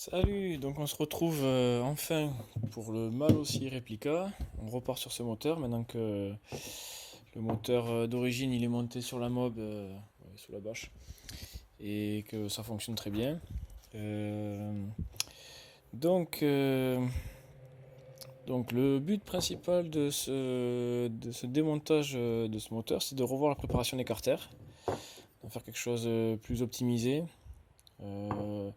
Salut, donc on se retrouve enfin pour le Malossi Replica. On repart sur ce moteur maintenant que le moteur d'origine il est monté sur la mob, ouais, sous la bâche, et que ça fonctionne très bien. Euh, donc, euh, donc le but principal de ce démontage de ce moteur, c'est de revoir la préparation des carters, de faire quelque chose de plus optimisé. Euh,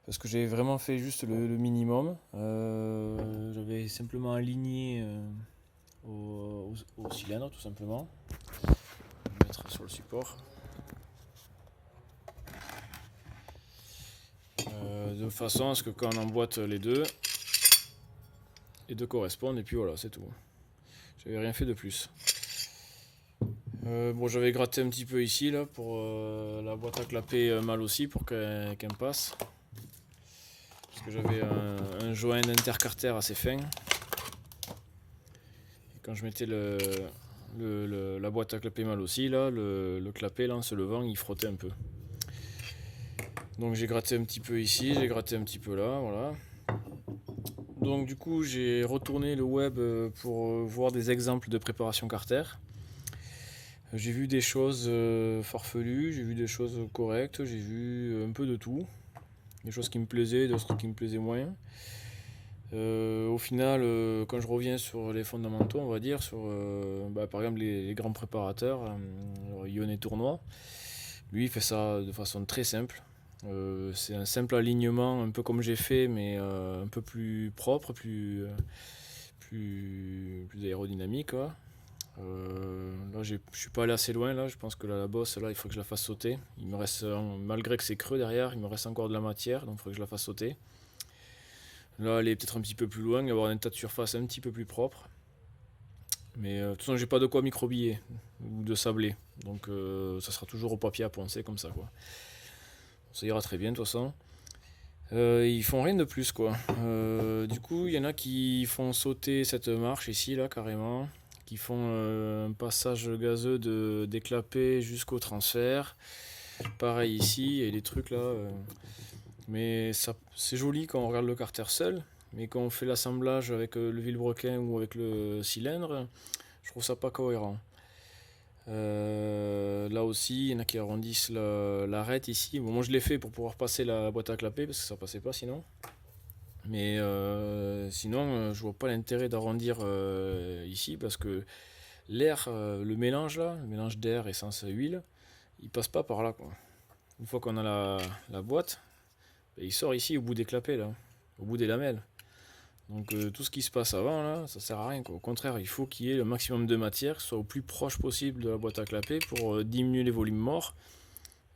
Parce que j'ai vraiment fait juste le minimum. J'avais simplement aligné au cylindre, tout simplement. Je vais mettre sur le support. De façon à ce que quand on emboîte les deux correspondent. Et puis voilà, c'est tout. J'avais rien fait de plus. Bon, j'avais gratté un petit peu ici là pour la boîte à clapper mal aussi pour qu'elle passe. Parce que j'avais un joint d'intercarter assez fin. Et quand je mettais la boîte à clapper mal aussi, là, le clapet là, en se levant, il frottait un peu. Donc j'ai gratté un petit peu ici, j'ai gratté un petit peu là, voilà. Donc du coup j'ai retourné le web pour voir des exemples de préparation carter. J'ai vu des choses farfelues, j'ai vu des choses correctes, j'ai vu un peu de tout. Des choses qui me plaisaient, d'autres qui me plaisaient moins. Au final, quand je reviens sur les fondamentaux, on va dire, sur par exemple les grands préparateurs, Ion Tournoi, lui il fait ça de façon très simple. C'est un simple alignement, un peu comme j'ai fait, mais un peu plus propre, plus aérodynamique, quoi. Là, je suis pas allé assez loin. Là, je pense que la bosse, là, il faut que je la fasse sauter. Il me reste, malgré que c'est creux derrière, il me reste encore de la matière, donc il faudrait que je la fasse sauter. Là, aller peut-être un petit peu plus loin, avoir un tas de surface un petit peu plus propre. Mais de toute façon, j'ai pas de quoi microbiller ou de sabler, donc ça sera toujours au papier à poncer comme ça, quoi. Ça ira très bien de toute façon. Ils font rien de plus, quoi. Du coup, il y en a qui font sauter cette marche ici, là, carrément. Qui font un passage gazeux d'éclapé jusqu'au transfert. Pareil ici, il y a des trucs là. Mais ça, c'est joli quand on regarde le carter seul. Mais quand on fait l'assemblage avec le vilebrequin ou avec le cylindre, je trouve ça pas cohérent. Là aussi, il y en a qui arrondissent l'arête ici. Bon, moi je l'ai fait pour pouvoir passer la boîte à clapper parce que ça passait pas sinon. Mais sinon, je vois pas l'intérêt d'arrondir ici parce que l'air, le mélange là, le mélange d'air, essence, huile, il passe pas par là, quoi. Une fois qu'on a la boîte, ben, il sort ici au bout des clapets là, au bout des lamelles. Donc tout ce qui se passe avant là, ça sert à rien, quoi. Au contraire, il faut qu'il y ait le maximum de matière, soit au plus proche possible de la boîte à clapper pour diminuer les volumes morts.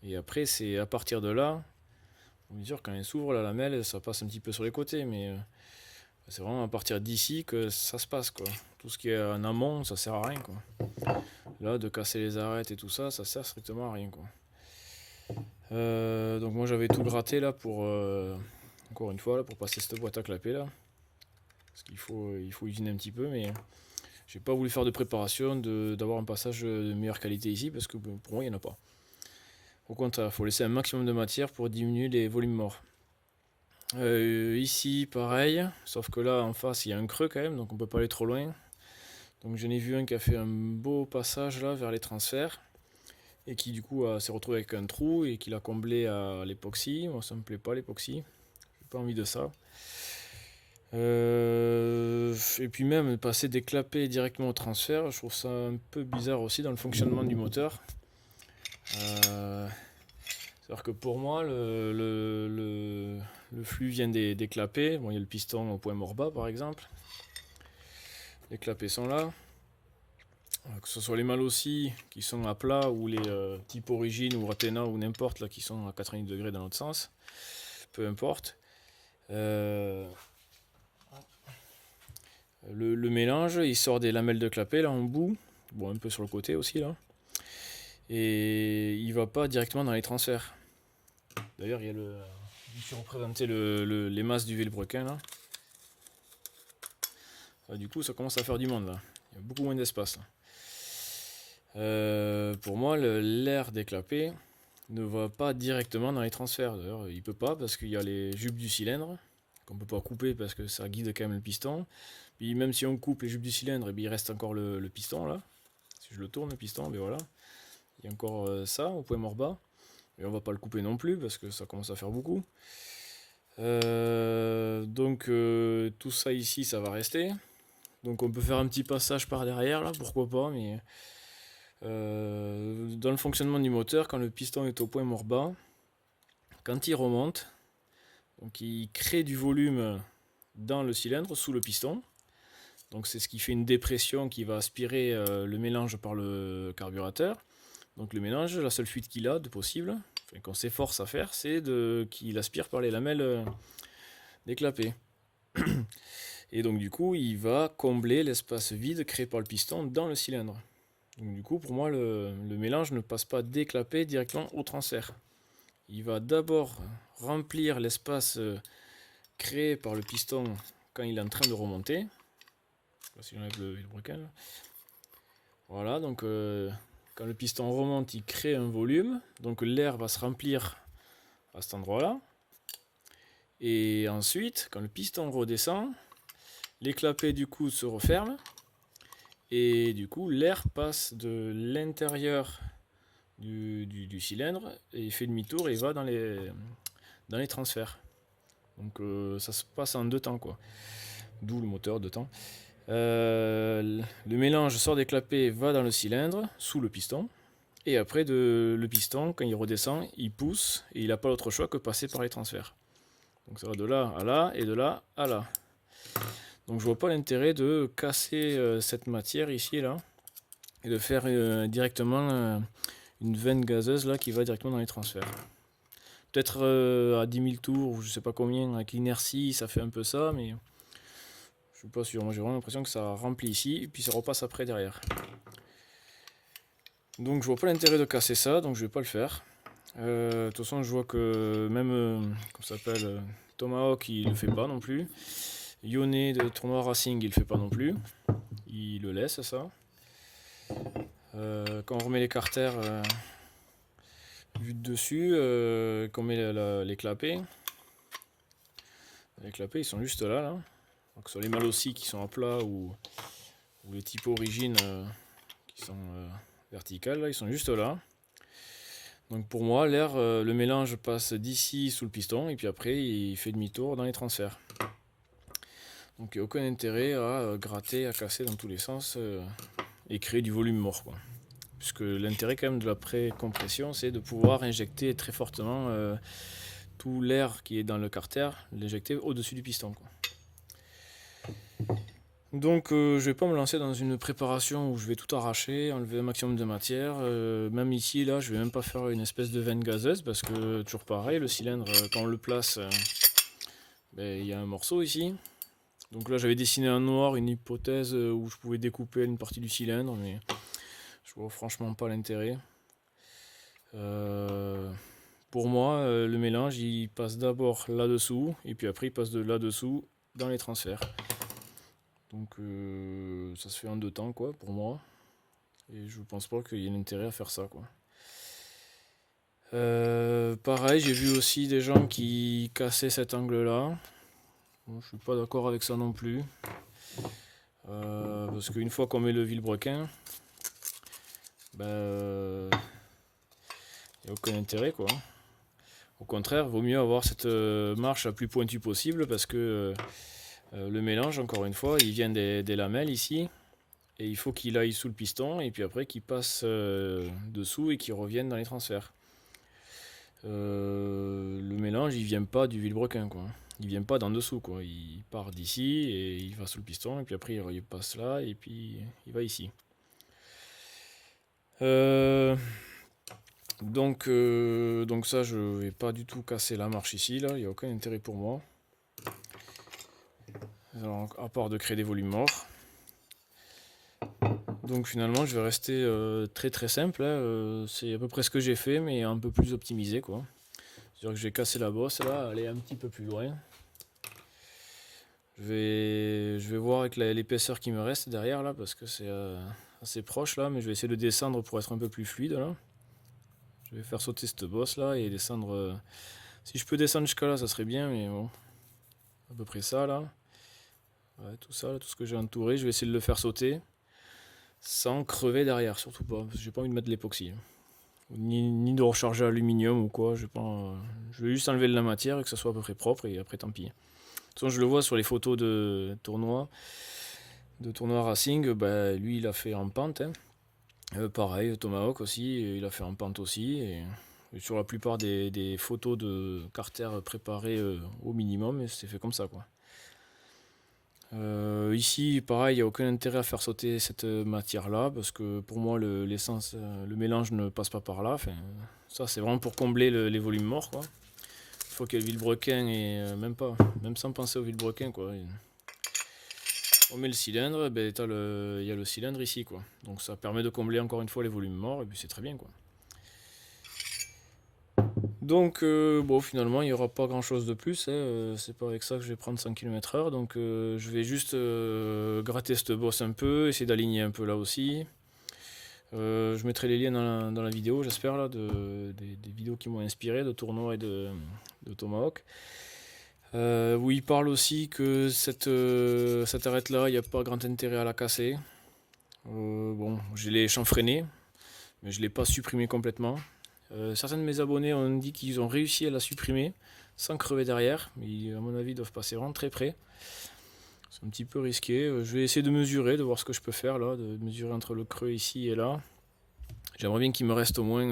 Et après, c'est à partir de là, bien sûr, quand elle s'ouvre la lamelle, ça passe un petit peu sur les côtés, mais c'est vraiment à partir d'ici que ça se passe, quoi. Tout ce qui est en amont, ça sert à rien, quoi. Là, de casser les arêtes et tout ça, ça sert strictement à rien, quoi. Donc moi j'avais tout gratté là pour encore une fois là, pour passer cette boîte à clapper là. Parce qu'il faut usiner un petit peu, mais j'ai pas voulu faire de préparation, d'avoir un passage de meilleure qualité ici, parce que pour moi il n'y en a pas. Au contraire, il faut laisser un maximum de matière pour diminuer les volumes morts. Ici pareil, sauf que là en face il y a un creux quand même, donc on peut pas aller trop loin. Donc j'en ai vu un qui a fait un beau passage là vers les transferts et qui du coup s'est retrouvé avec un trou et qui l'a comblé à l'époxy. Moi ça me plaît pas l'époxy, j'ai pas envie de ça. Et puis même passer des clapets directement au transfert, je trouve ça un peu bizarre aussi dans le fonctionnement du moteur. C'est-à-dire que pour moi, le flux vient des clapets. Bon, il y a le piston au point mort bas par exemple. Les clapets sont là. Que ce soit les Malossi qui sont à plat ou les type origine ou Ratena ou n'importe là qui sont à 90 degrés dans l'autre sens. Peu importe. Euh, le mélange, il sort des lamelles de clapet là en bout. Bon, un peu sur le côté aussi là. Et il va pas directement dans les transferts. D'ailleurs, il y a ici représenté les masses du vilebrequin là. Du coup, ça commence à faire du monde là. Il y a beaucoup moins d'espace là. Pour moi, l'air des clapets, ne va pas directement dans les transferts. D'ailleurs, il peut pas parce qu'il y a les jupes du cylindre qu'on peut pas couper parce que ça guide quand même le piston. Puis même si on coupe les jupes du cylindre, et bien, il reste encore le piston là. Si je le tourne le piston, ben voilà, il y a encore ça au point mort bas. Et on va pas le couper non plus parce que ça commence à faire beaucoup. Donc tout ça ici, ça va rester. Donc on peut faire un petit passage par derrière là, pourquoi pas, mais dans le fonctionnement du moteur, quand le piston est au point mort bas, quand il remonte, donc il crée du volume dans le cylindre sous le piston. Donc c'est ce qui fait une dépression qui va aspirer le mélange par le carburateur. Donc le mélange, la seule fuite qu'il a de possible, enfin, qu'on s'efforce à faire, c'est qu'il aspire par les lamelles déclapées. Et donc du coup, il va combler l'espace vide créé par le piston dans le cylindre. Donc du coup, pour moi, le mélange ne passe pas déclapé directement au transfert. Il va d'abord remplir l'espace créé par le piston quand il est en train de remonter. Si j'enlève le vilebrequin. Voilà, donc quand le piston remonte, il crée un volume. Donc l'air va se remplir à cet endroit-là. Et ensuite, quand le piston redescend, les clapets du coup se referment. Et du coup, l'air passe de l'intérieur du cylindre et il fait demi-tour et il va dans les transferts. Donc ça se passe en 2 temps, quoi. D'où le moteur 2 temps. Le mélange sort des clapets, va dans le cylindre, sous le piston. Et après, le piston, quand il redescend, il pousse et il n'a pas d'autre choix que passer par les transferts. Donc ça va de là à là et de là à là. Donc je vois pas l'intérêt de casser cette matière ici là et de faire directement une veine gazeuse là qui va directement dans les transferts. Peut-être à 10 000 tours ou je sais pas combien avec l'inertie ça fait un peu ça, mais je suis pas sûr. Moi j'ai vraiment l'impression que ça remplit ici et puis ça repasse après derrière. Donc je vois pas l'intérêt de casser ça, donc je vais pas le faire. De toute façon je vois que même comment ça s'appelle Tomahawk il le fait pas non plus. Yone de tournoi Racing il le fait pas non plus. Il le laisse ça. Quand on remet les carters vus de dessus, qu'on met les clapets ils sont juste là. Donc sur les mâles aussi qui sont à plat ou les types origines qui sont verticales, là, ils sont juste là. Donc pour moi, l'air, le mélange passe d'ici sous le piston et puis après il fait demi-tour dans les transferts. Donc il n'y a aucun intérêt à gratter, à casser dans tous les sens et créer du volume mort, quoi. Puisque l'intérêt quand même de la pré-compression, c'est de pouvoir injecter très fortement tout l'air qui est dans le carter, l'injecter au-dessus du piston, quoi. Donc je vais pas me lancer dans une préparation où je vais tout arracher, enlever un maximum de matière. Même ici, là, je vais même pas faire une espèce de veine gazeuse parce que toujours pareil, le cylindre, quand on le place, il y a un morceau ici. Donc là, j'avais dessiné en noir une hypothèse où je pouvais découper une partie du cylindre, mais je vois franchement pas l'intérêt. Pour moi, le mélange, il passe d'abord là-dessous, et puis après, il passe de là-dessous dans les transferts. Donc ça se fait en 2 temps, quoi, pour moi. Et je pense pas qu'il y ait l'intérêt à faire ça, quoi. Pareil, j'ai vu aussi des gens qui cassaient cet angle-là. Bon, je suis pas d'accord avec ça non plus. Parce qu'une fois qu'on met le vilebrequin, il n'y a aucun intérêt, quoi. Au contraire, vaut mieux avoir cette marche la plus pointue possible parce que le mélange, encore une fois, il vient des lamelles ici et il faut qu'il aille sous le piston et puis après qu'il passe dessous et qu'il revienne dans les transferts. Le mélange, il vient pas du vilebrequin, quoi. Il vient pas d'en dessous, quoi. Il part d'ici et il va sous le piston et puis après il passe là et puis il va ici. Donc ça, je vais pas du tout casser la marche ici, là, il n'y a aucun intérêt pour moi. Alors, à part de créer des volumes morts. Donc finalement, je vais rester très très simple. Là. C'est à peu près ce que j'ai fait, mais un peu plus optimisé, quoi. C'est-à-dire que je vais casser la bosse, là, aller un petit peu plus loin. Je vais voir avec l'épaisseur qui me reste derrière, là, parce que c'est assez proche, là, mais je vais essayer de descendre pour être un peu plus fluide, là. Je vais faire sauter cette bosse là et descendre. Si je peux descendre jusqu'à là, ça serait bien, mais bon. À peu près ça là. Ouais, tout ça, là, tout ce que j'ai entouré, je vais essayer de le faire sauter. Sans crever derrière, surtout pas. Parce que j'ai pas envie de mettre de l'époxy. Ni de recharger aluminium ou quoi. Je vais juste enlever de la matière et que ça soit à peu près propre et après tant pis. De toute façon, je le vois sur les photos de tournois Racing, bah, lui il a fait en pente. Hein. Pareil, Tomahawk aussi, il a fait en pente aussi. Et sur la plupart des photos de Carter préparées au minimum, c'est fait comme ça quoi. Ici, pareil, il n'y a aucun intérêt à faire sauter cette matière-là, parce que pour moi, l'essence, le mélange ne passe pas par là. Enfin, ça, c'est vraiment pour combler les volumes morts, quoi. Il faut qu'il y ait le vilebrequin, et même sans penser au vilebrequin, quoi. On met le cylindre, ben, il y a le cylindre ici, quoi. Donc ça permet de combler encore une fois les volumes morts, et puis c'est très bien, quoi. Donc bon, finalement il n'y aura pas grand chose de plus, hein. C'est pas avec ça que je vais prendre 100 km/h, donc je vais juste gratter cette bosse un peu, essayer d'aligner un peu là aussi. Je mettrai les liens dans la vidéo, j'espère, là, des vidéos qui m'ont inspiré de tournois et de Tomahawk. Où il parle aussi que cette arête là, il n'y a pas grand intérêt à la casser. Bon, je l'ai chanfreiné, mais je ne l'ai pas supprimé complètement. Certains de mes abonnés ont dit qu'ils ont réussi à la supprimer sans crever derrière, mais à mon avis ils doivent passer vraiment très près. C'est un petit peu risqué. Je vais essayer de mesurer, de voir ce que je peux faire là, de mesurer entre le creux ici et là. J'aimerais bien qu'il me reste au moins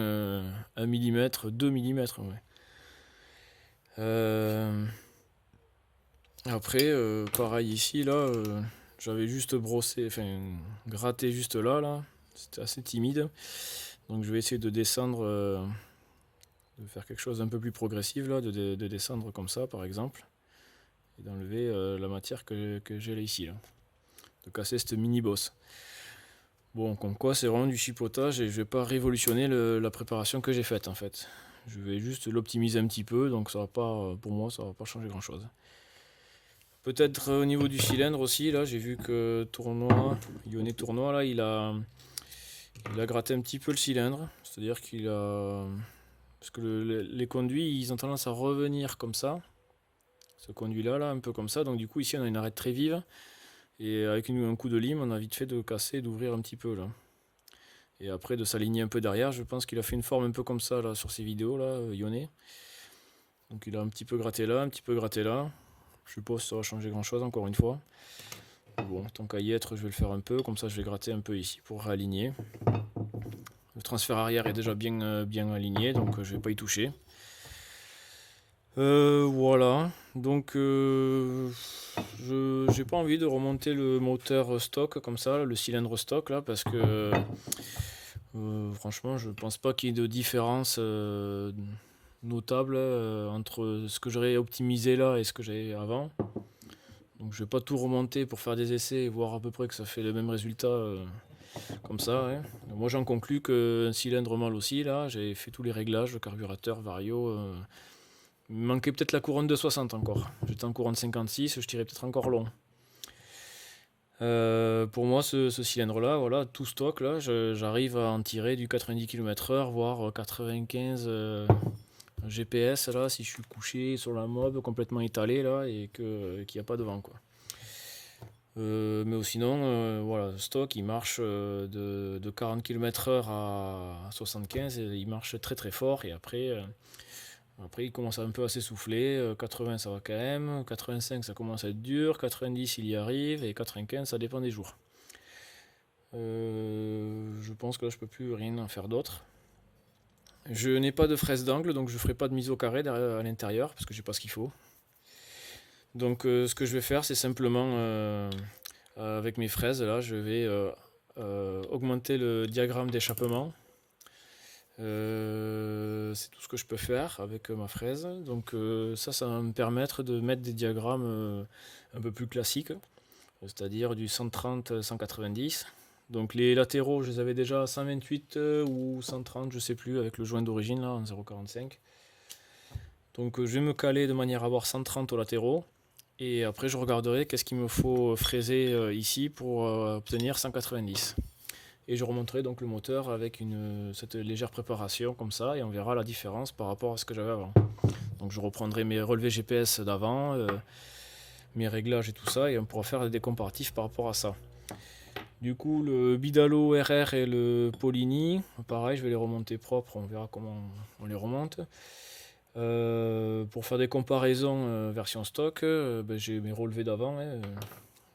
1 mm, 2 mm. Ouais. Après, pareil ici, là, j'avais juste brossé, enfin gratté juste là. C'était assez timide. Donc je vais essayer de descendre, de faire quelque chose d'un peu plus progressif là, de descendre comme ça par exemple, et d'enlever la matière que j'ai là ici, là. De casser cette mini bosse. Bon, comme quoi c'est vraiment du chipotage et je vais pas révolutionner la préparation que j'ai faite en fait. Je vais juste l'optimiser un petit peu, donc ça va pas, pour moi ça va pas changer grand chose. Peut-être au niveau du cylindre aussi, là j'ai vu que Ione Tournoi là il a gratté un petit peu le cylindre, c'est-à-dire qu'il a... Parce que les conduits, ils ont tendance à revenir comme ça. Ce conduit-là, là, un peu comme ça. Donc du coup, ici, on a une arête très vive. Et avec un coup de lime, on a vite fait de casser, d'ouvrir un petit peu, là. Et après, de s'aligner un peu derrière. Je pense qu'il a fait une forme un peu comme ça, là, sur ses vidéos, là, Ione. Donc il a un petit peu gratté là, un petit peu gratté là. Je suppose que ça va changer grand-chose, encore une fois. Bon, tant qu'à y être, je vais le faire un peu. Comme ça, je vais gratter un peu ici pour réaligner. Le transfert arrière est déjà bien aligné, donc je vais pas y toucher. Voilà, donc j'ai pas envie de remonter le moteur stock comme ça, le cylindre stock là, parce que franchement je pense pas qu'il y ait de différence notable entre ce que j'aurais optimisé là et ce que j'avais avant. Donc je vais pas tout remonter pour faire des essais et voir à peu près que ça fait le même résultat comme ça. Hein. Moi j'en conclus qu'un cylindre mal aussi là, j'ai fait tous les réglages, le carburateur, vario. Il me manquait peut-être la couronne de 60 encore. J'étais en couronne 56, je tirais peut-être encore long. Pour moi, ce cylindre-là, voilà, tout stock, là, j'arrive à en tirer du 90 km/h, voire 95 GPS, là, si je suis couché sur la mob, complètement étalé, là, et qu'il n'y a pas de vent, quoi. Mais sinon, voilà, stock, il marche de 40 km/h à 75, et il marche très très fort, et après, il commence un peu à s'essouffler. 80 ça va quand même, 85 ça commence à être dur, 90 il y arrive, et 95 ça dépend des jours. Je pense que là je peux plus rien en faire d'autre. Je n'ai pas de fraise d'angle, donc je ferai pas de mise au carré à l'intérieur, parce que j'ai pas ce qu'il faut. Donc ce que je vais faire, c'est simplement, avec mes fraises, là, je vais augmenter le diagramme d'échappement. C'est tout ce que je peux faire avec ma fraise. Donc ça va me permettre de mettre des diagrammes un peu plus classiques, c'est-à-dire du 130-190. Donc les latéraux, je les avais déjà à 128 ou 130, je sais plus, avec le joint d'origine là en 0,45. Donc je vais me caler de manière à avoir 130 aux latéraux. Et après je regarderai qu'est-ce qu'il me faut fraiser ici pour obtenir 190. Et je remonterai donc le moteur avec cette légère préparation comme ça, et on verra la différence par rapport à ce que j'avais avant. Donc je reprendrai mes relevés GPS d'avant, mes réglages et tout ça, et on pourra faire des comparatifs par rapport à ça. Du coup, le Bidalo RR et le Polini, pareil, je vais les remonter propres, on verra comment on les remonte. Pour faire des comparaisons version stock, j'ai mes relevés d'avant.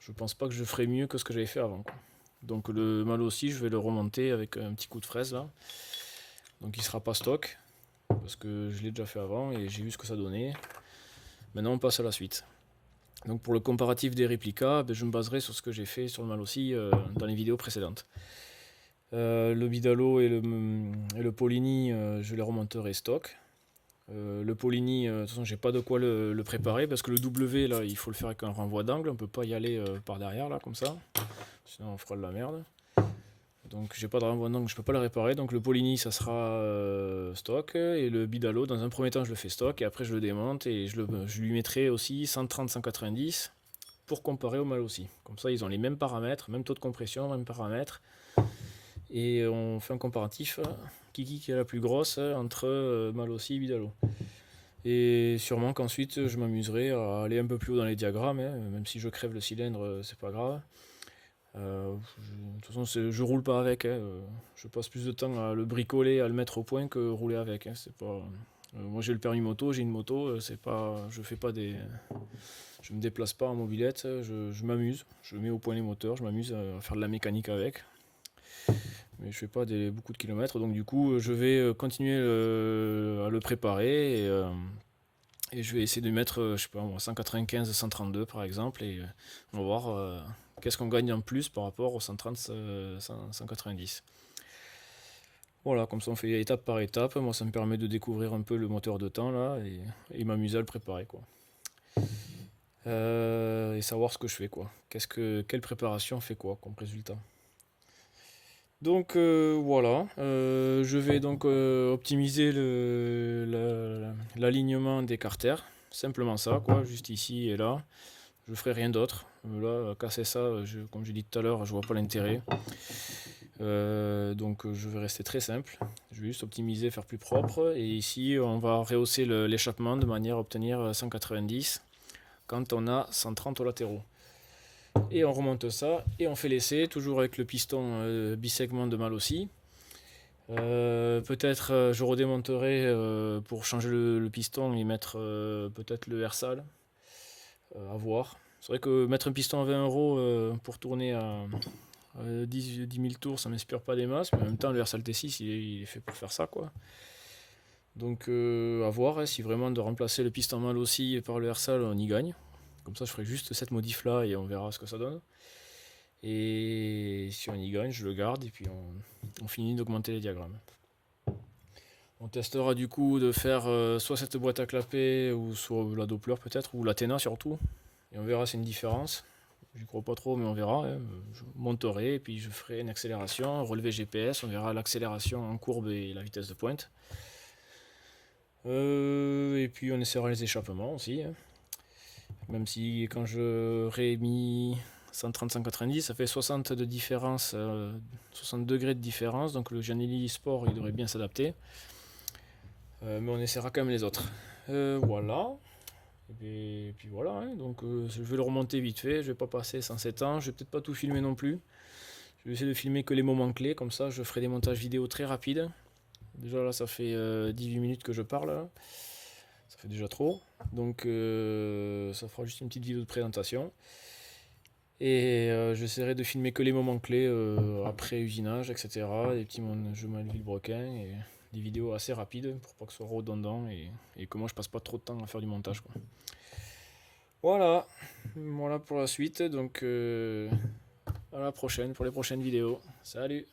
Je pense pas que je ferai mieux que ce que j'avais fait avant, quoi. Donc le mal aussi, je vais le remonter avec un petit coup de fraise là. Donc il sera pas stock, parce que je l'ai déjà fait avant et j'ai vu ce que ça donnait. Maintenant on passe à la suite. Donc pour le comparatif des réplicas, je me baserai sur ce que j'ai fait sur le mal aussi dans les vidéos précédentes. Le Bidalo et le Polini, je les remonterai stock. Le Polini, de toute façon, j'ai pas de quoi le préparer parce que le W là, il faut le faire avec un renvoi d'angle, on peut pas y aller par derrière là, comme ça, sinon on fera de la merde. Donc j'ai pas de renvoi d'angle, je peux pas le réparer. Donc le Polini, ça sera stock, et le Bidalo, dans un premier temps, je le fais stock et après je le démonte et je lui mettrai aussi 130-190 pour comparer au mal aussi. Comme ça, ils ont les mêmes paramètres, même taux de compression, même paramètres. Et on fait un comparatif qui est la plus grosse entre Malossi et Bidalo. Et sûrement qu'ensuite je m'amuserai à aller un peu plus haut dans les diagrammes, même si je crève le cylindre, c'est pas grave. De toute façon, je roule pas avec, je passe plus de temps à le bricoler, à le mettre au point que rouler avec. C'est pas, moi j'ai le permis moto, j'ai une moto, c'est pas, je me déplace pas en mobilette, je m'amuse, je mets au point les moteurs, je m'amuse à faire de la mécanique avec. Mais je fais pas beaucoup de kilomètres, donc du coup je vais continuer à le préparer et je vais essayer de mettre je sais pas, 195, 132 par exemple, et on va voir qu'est-ce qu'on gagne en plus par rapport aux 130, 190. Voilà, comme ça on fait étape par étape. Moi ça me permet de découvrir un peu le moteur de temps là et m'amuser à le préparer, quoi. Et savoir ce que je fais, quoi. Quelle préparation fait quoi comme résultat. Donc voilà, je vais donc optimiser l'alignement des carters, simplement ça, quoi, juste ici et là. Je ferai rien d'autre. Là, casser ça, comme j'ai dit tout à l'heure, je vois pas l'intérêt. Donc je vais rester très simple. Je vais juste optimiser, faire plus propre. Et ici, on va rehausser l'échappement de manière à obtenir 190 quand on a 130 aux latéraux. Et on remonte ça et on fait l'essai, toujours avec le piston bisegment de Malossi. Peut-être je redémonterai pour changer le piston et mettre peut-être le Hersal, à voir. C'est vrai que mettre un piston à 20 € pour tourner à 10 000 tours, ça m'inspire pas des masses, mais en même temps le Hersal T6 il est fait pour faire ça, quoi. Donc à voir, si vraiment de remplacer le piston Malossi par le Hersal, on y gagne. Comme ça je ferai juste cette modif là et on verra ce que ça donne. Et si on y gagne, je le garde et puis on finit d'augmenter les diagrammes. On testera du coup de faire soit cette boîte à clapet ou soit la Doppler peut-être, ou l'Athena surtout. Et on verra si c'est une différence. J'y crois pas trop, mais on verra. Je monterai et puis je ferai une accélération, un relevé GPS, on verra l'accélération en courbe et la vitesse de pointe. Et puis on essaiera les échappements aussi. Même si quand j'aurai mis 130-190, ça fait 60 de différence, 60 degrés de différence, donc le Giannelli Sport il devrait bien s'adapter. Mais on essaiera quand même les autres. Voilà. Et puis voilà, hein. Donc je vais le remonter vite fait, je vais pas passer 107 ans, je vais peut-être pas tout filmer non plus. Je vais essayer de filmer que les moments clés, comme ça je ferai des montages vidéo très rapides. Déjà là ça fait 18 minutes que je parle, là. Ça fait déjà trop. Donc ça fera juste une petite vidéo de présentation. Et j'essaierai de filmer que les moments clés après usinage, etc. Des petits jeux Villebrequin et des vidéos assez rapides pour pas que ce soit redondant et que moi je passe pas trop de temps à faire du montage, quoi. Voilà pour la suite. Donc à la prochaine pour les prochaines vidéos. Salut!